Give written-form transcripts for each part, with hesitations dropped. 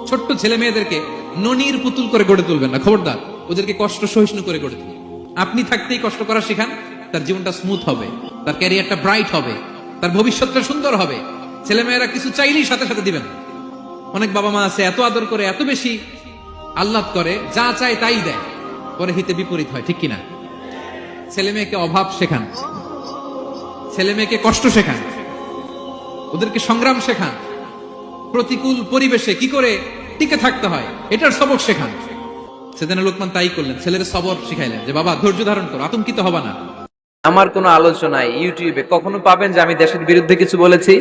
ছোট্ট ছেলে মেয়েদেরকে ননির পুতুল করে গড়ে তুলবেন না, খবরদার। ওদেরকে কষ্ট সহিষ্ণু করে গড়ে তুলবেন। আপনি থাকতেই কষ্ট করা শেখান, তার জীবনটা স্মুথ হবে, তার ক্যারিয়ারটা ব্রাইট হবে, তার ভবিষ্যৎটা সুন্দর হবে। ছেলেমেয়েরা কিছু চাইলেই সাথে সাথে দিবেন। অনেক বাবা মা আছে এত আদর করে, এত বেশি আহ্লাদ করে, যা চায় তাই দেয়, পরে হিতে বিপরীত হয়, ঠিক কিনা? ছেলে মেয়েকে অভাব শেখান, ছেলে মেয়েকে কষ্ট শেখান, ওদেরকে সংগ্রাম শেখান, প্রতিকূল পরিবেশে কি করে টিকে থাকতে হয় এটার সবক শেখান। সেদিন লোকমান তাই করলেন, ছেলের সবর শিখাইলেন যে বাবা ধৈর্য ধারণ করো, আতঙ্কিত হবা না। আমার কোনো আলোচনায় ইউটিউবে কখনো পাবেন যে আমি দেশের বিরুদ্ধে কিছু বলেছি?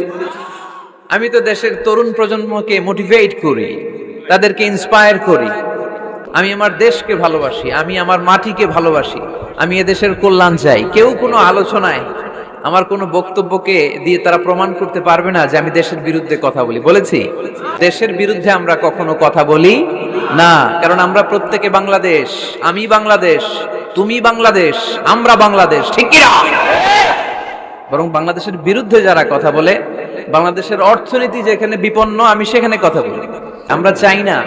আমি তো দেশের তরুণ প্রজন্মকে মোটিভেট করি, তাদেরকে ইন্সপায়ার করি। আমি আমার দেশকে ভালোবাসি, আমি আমার মাটিকে ভালোবাসি, আমি এদেশের কল্যাণ চাই। কেউ কোনো আলোচনায় আমার কোনো বক্তব্যকে দিয়ে তারা প্রমাণ করতে পারবে না যে আমি দেশের বিরুদ্ধে কথা বলি। বলেছি? দেশের বিরুদ্ধে আমরা কখনো কথা বলি না, কারণ আমরা প্রত্যেকে বাংলাদেশ। আমি বাংলাদেশ, তুমি বাংলাদেশ, আমরা বাংলাদেশ, ঠিক কি না? বরং বাংলাদেশের বিরুদ্ধে যারা কথা বলে, বাংলাদেশের অর্থনীতি যেখানে বিপন্ন আমি সেখানে কথা বলি। আমরা চাই না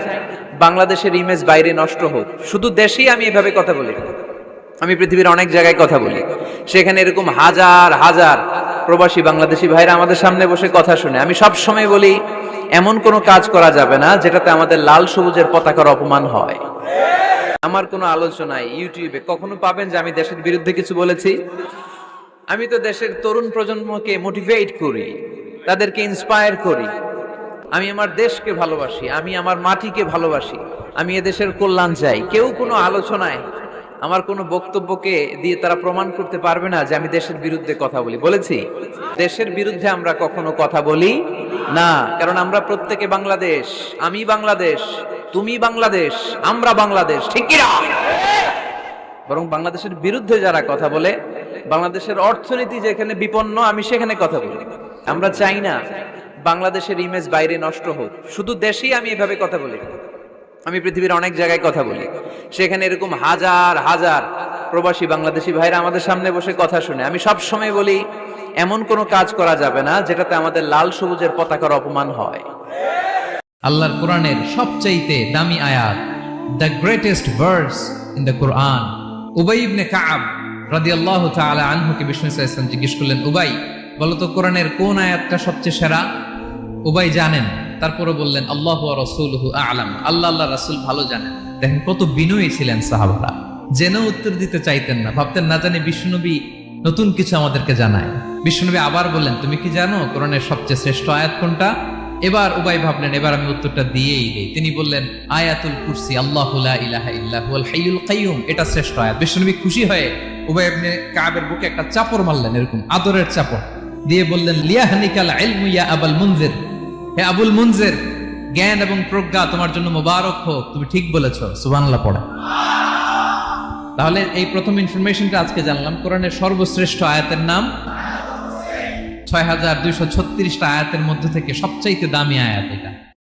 বাংলাদেশের ইমেজ বাইরে নষ্ট হোক। শুধু দেশেই আমি এভাবে কথা বলি, আমি পৃথিবীর অনেক জায়গায় কথা বলি, সেখানে এরকম হাজার হাজার প্রবাসী বাংলাদেশি ভাইরা আমাদের সামনে বসে কথা শুনে। আমি সব সময় বলি, এমন কোনো কাজ করা যাবে না যেটাতে আমাদের লাল সবুজের পতাকার অপমান হয়। আমার কোনো আলোচনায় ইউটিউবে কখনো পাবেন যে আমি দেশের বিরুদ্ধে কিছু বলেছি? আমি তো দেশের তরুণ প্রজন্মকে মোটিভেট করি, তাদেরকে ইন্সপায়ার করি। আমি আমার দেশকে ভালোবাসি, আমি আমার মাটিকে ভালোবাসি, আমি এদেশের কল্যাণ চাই। কেউ কোনো আলোচনায় আমার কোনো বক্তব্যকে দিয়ে তারা প্রমাণ করতে পারবে না যে আমি দেশের বিরুদ্ধে কথা বলি। বলেছি? দেশের বিরুদ্ধে আমরা কখনো কথা বলি না, কারণ আমরা প্রত্যেকে বাংলাদেশ। আমি বাংলাদেশ, তুমি বাংলাদেশ, আমরা বাংলাদেশ, ঠিক কি না? বরং বাংলাদেশের বিরুদ্ধে যারা কথা বলে, বাংলাদেশের অর্থনীতি যেখানে বিপন্ন আমি সেখানে কথা বলি। আমরা চাই না বাংলাদেশের ইমেজ বাইরে নষ্ট হোক। শুধু দেশেই আমি এভাবে কথা বলি, আমি পৃথিবীর অনেক জায়গায় কথা বলি, সেখানে এরকম হাজার হাজার প্রবাসী বাংলাদেশি ভাইরা আমাদের সামনে বসে কথা শুনে। আমি সব সময় বলি, এমন কোনো কাজ করা যাবে না যেটাতে আমাদের লাল সবুজের পতাকার অপমান হয়। আল্লাহর কোরআনের সবচাইতে দামি আয়াত, the greatest verse in the Quran. Ubayy ibn Ka'b রাদিয়াল্লাহু তাআলা আনহুকে বিষ্ণু সাল্লাল্লাহু আলাইহি ওয়াসাল্লাম জিজ্ঞেস করলেন, উবাই বলো তো কোরআনের কোন আয়াতটা সবচেয়ে সেরা? উবাই জানেন, তারপরে বললেন আল্লাহু ওয়া রাসূলুহু আ'লাম, আল্লাহ আল্লাহ রাসূল ভালো জানেন। দেখেন কত বিনয়ী ছিলেন সাহাবারা, জেনেও উত্তর দিতে চাইতেন না, ভাবতেন না জানি বিশ্বনবী নতুন কিছু আমাদেরকে জানায়। বিশ্বনবী আবার বললেন, তুমি কি জানো কোরআনের সবচেয়ে শ্রেষ্ঠ আয়াত কোনটা? এবার উবাই ভাবলেন এবার আমি উত্তরটা দিয়েই দেই। তিনি বললেন আয়াতুল কুরসি, আল্লাহু লা ইলাহা ইল্লা হুয়াল হাইয়ুল কাইয়ুম, এটা শ্রেষ্ঠ আয়াত। বিশ্বনবী খুশি হয়ে উবাই ইবনে কাবের বুকে একটা চাপড় মারলেন, এরকম আদরের চাপড় দিয়ে বললেন, লিয়াহনিকাল ইলমু ইয়া আবুল মুনজির, হে আবুল মুনজির, জ্ঞান এবং প্রজ্ঞা তোমার জন্য মোবারক হোক, তুমি ঠিক বলেছো। সুবহানাল্লাহ পড়ে। তাহলে এই প্রথম ইনফরমেশনটা আজকে জানলাম, কোরআনের সর্বশ্রেষ্ঠ আয়াতের নাম ৬,২৩৬টা আয়াতের মধ্যে থেকে সবচাইতে দামি আয়াত এটা।